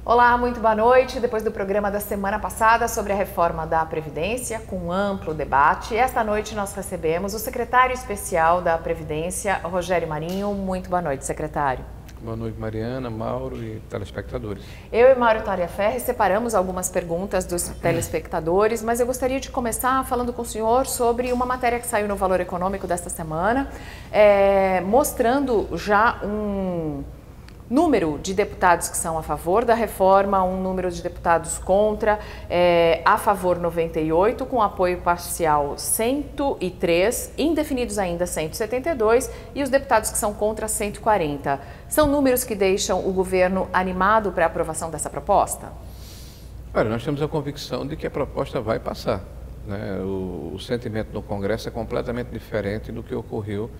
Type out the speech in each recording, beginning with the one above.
Olá, muito boa noite. Depois do programa da semana passada sobre a reforma da Previdência, com um amplo debate, esta noite nós recebemos o secretário especial da Previdência, Rogério Marinho. Muito boa noite, secretário. Boa noite, Mariana, Mauro e telespectadores. Eu e Mauro Tariaferri separamos algumas perguntas dos telespectadores, mas eu gostaria de começar falando com o senhor sobre uma matéria que saiu no Valor Econômico desta semana, mostrando já um número de deputados que são a favor da reforma, um número de deputados contra, a favor 98, com apoio parcial 103, indefinidos ainda 172 e os deputados que são contra 140. São números que deixam o governo animado para a aprovação dessa proposta? Olha, nós temos a convicção de que a proposta vai passar, né? O sentimento no Congresso é completamente diferente do que ocorreu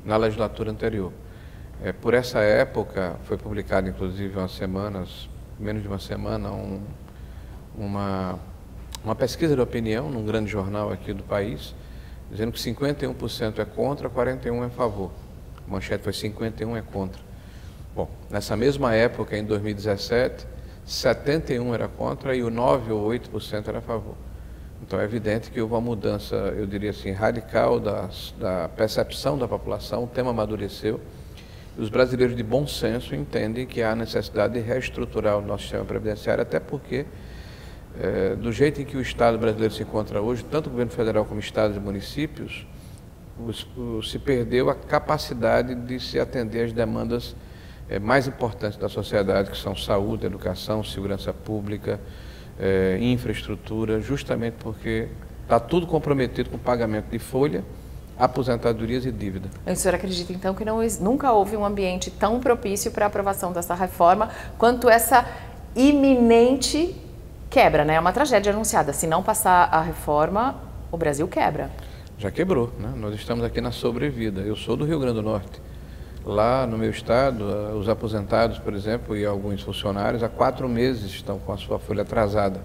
na legislatura anterior. Por essa época, foi publicado inclusive menos de uma semana, uma pesquisa de opinião num grande jornal aqui do país, dizendo que 51% é contra, 41% é a favor. A manchete foi 51% é contra. Bom, nessa mesma época, em 2017, 71% era contra e o 9% ou 8% era a favor. Então é evidente que houve uma mudança, eu diria assim, radical da percepção da população, o tema amadureceu. Os brasileiros de bom senso entendem que há necessidade de reestruturar o nosso sistema previdenciário, até porque, do jeito em que o Estado brasileiro se encontra hoje, tanto o governo federal como estados e municípios, se perdeu a capacidade de se atender às demandas mais importantes da sociedade, que são saúde, educação, segurança pública, infraestrutura, justamente porque está tudo comprometido com o pagamento de folha, aposentadorias e dívida. O senhor acredita, então, que nunca houve um ambiente tão propício para a aprovação dessa reforma quanto essa iminente quebra, né? É uma tragédia anunciada. Se não passar a reforma, o Brasil quebra. Já quebrou, né? Nós estamos aqui na sobrevida. Eu sou do Rio Grande do Norte. Lá no meu estado, os aposentados, por exemplo, e alguns funcionários, há 4 meses estão com a sua folha atrasada.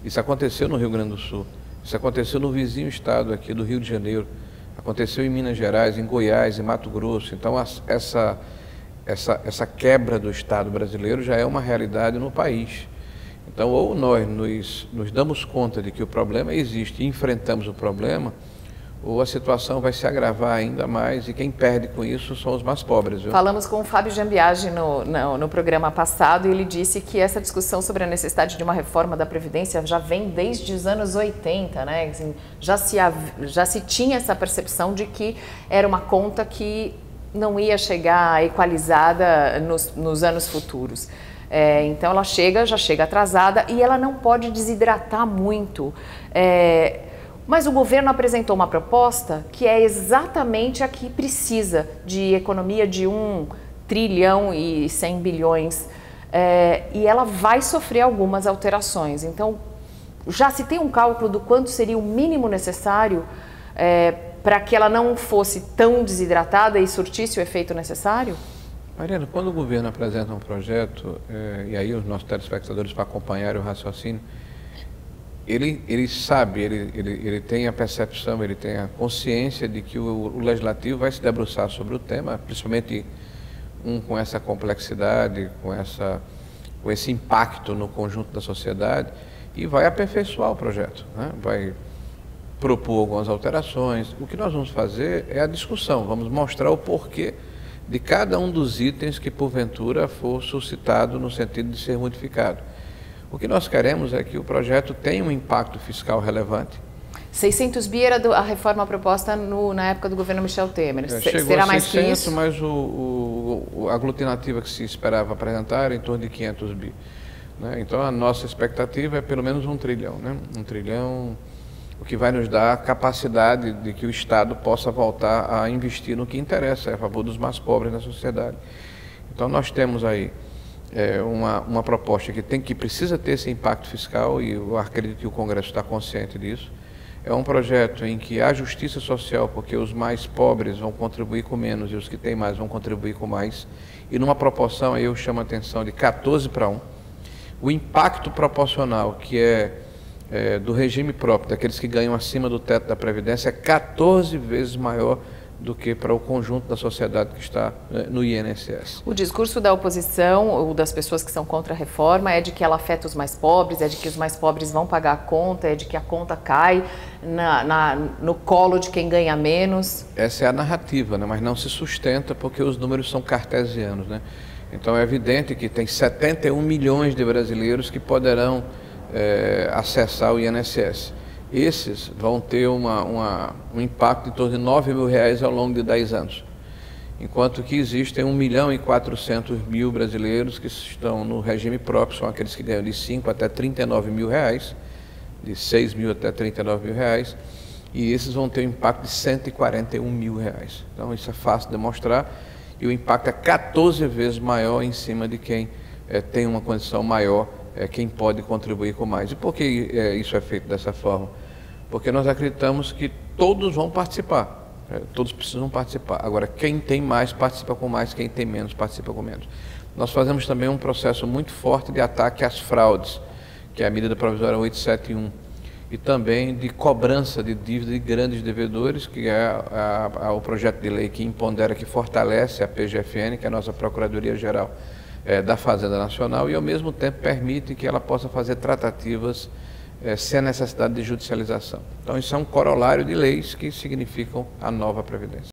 Isso aconteceu no Rio Grande do Sul. Isso aconteceu no vizinho estado aqui do Rio de Janeiro. Aconteceu em Minas Gerais, em Goiás, em Mato Grosso. Então, essa quebra do Estado brasileiro já é uma realidade no país. Então, ou nós nos damos conta de que o problema existe e enfrentamos o problema, ou a situação vai se agravar ainda mais e quem perde com isso são os mais pobres. Viu? Falamos com o Fábio Giambiagi no programa passado e ele disse que essa discussão sobre a necessidade de uma reforma da Previdência já vem desde os anos 80, né? Assim, já se tinha essa percepção de que era uma conta que não ia chegar equalizada nos anos futuros. Então ela já chega atrasada e ela não pode desidratar muito. Mas o governo apresentou uma proposta que é exatamente a que precisa de economia de 1 trilhão e 100 bilhões e ela vai sofrer algumas alterações. Então, já se tem um cálculo do quanto seria o mínimo necessário para que ela não fosse tão desidratada e surtisse o efeito necessário? Mariana, quando o governo apresenta um projeto, e aí os nossos telespectadores para acompanhar o raciocínio, ele sabe, ele tem a percepção, ele tem a consciência de que o legislativo vai se debruçar sobre o tema, principalmente com essa complexidade, com esse impacto no conjunto da sociedade, e vai aperfeiçoar o projeto, né? Vai propor algumas alterações. O que nós vamos fazer é a discussão, vamos mostrar o porquê de cada um dos itens que porventura for suscitado no sentido de ser modificado. O que nós queremos é que o projeto tenha um impacto fiscal relevante. 600 bi era a reforma proposta na época do governo Michel Temer. Será mais 600, que isso? Mas a aglutinativa que se esperava apresentar era em torno de 500 bi. Né? Então a nossa expectativa é pelo menos 1 trilhão. Né? 1 trilhão, o que vai nos dar a capacidade de que o Estado possa voltar a investir no que interessa, a favor dos mais pobres da sociedade. Então nós temos aí uma proposta que precisa ter esse impacto fiscal e eu acredito que o Congresso está consciente disso. É um projeto em que há justiça social, porque os mais pobres vão contribuir com menos e os que têm mais vão contribuir com mais. E numa proporção, aí eu chamo a atenção, de 14:1. O impacto proporcional, que do regime próprio, daqueles que ganham acima do teto da Previdência, é 14 vezes maior do que para o conjunto da sociedade que está no INSS. O discurso da oposição, ou das pessoas que são contra a reforma, é de que ela afeta os mais pobres, é de que os mais pobres vão pagar a conta, é de que a conta cai no colo de quem ganha menos. Essa é a narrativa, né? Mas não se sustenta porque os números são cartesianos, né? Então é evidente que tem 71 milhões de brasileiros que poderão acessar o INSS. Esses vão ter um impacto em torno de R$ 9.000 ao longo de 10 anos. Enquanto que existem 1.400.000 brasileiros que estão no regime próprio, são aqueles que ganham de 5 até R$ 39.000, de 6 mil até R$ 39.000, e esses vão ter um impacto de R$ 141.000. Então isso é fácil de demonstrar, e o impacto é 14 vezes maior em cima de quem tem uma condição maior, quem pode contribuir com mais. E por que isso é feito dessa forma? Porque nós acreditamos que todos vão participar, todos precisam participar. Agora, quem tem mais participa com mais, quem tem menos participa com menos. Nós fazemos também um processo muito forte de ataque às fraudes, que é a medida provisória 871, e também de cobrança de dívida de grandes devedores, que é o projeto de lei que impondera, que fortalece a PGFN, que é a nossa Procuradoria-Geral da Fazenda Nacional, e ao mesmo tempo permite que ela possa fazer tratativas sem a necessidade de judicialização. Então isso é um corolário de leis que significam a nova Previdência.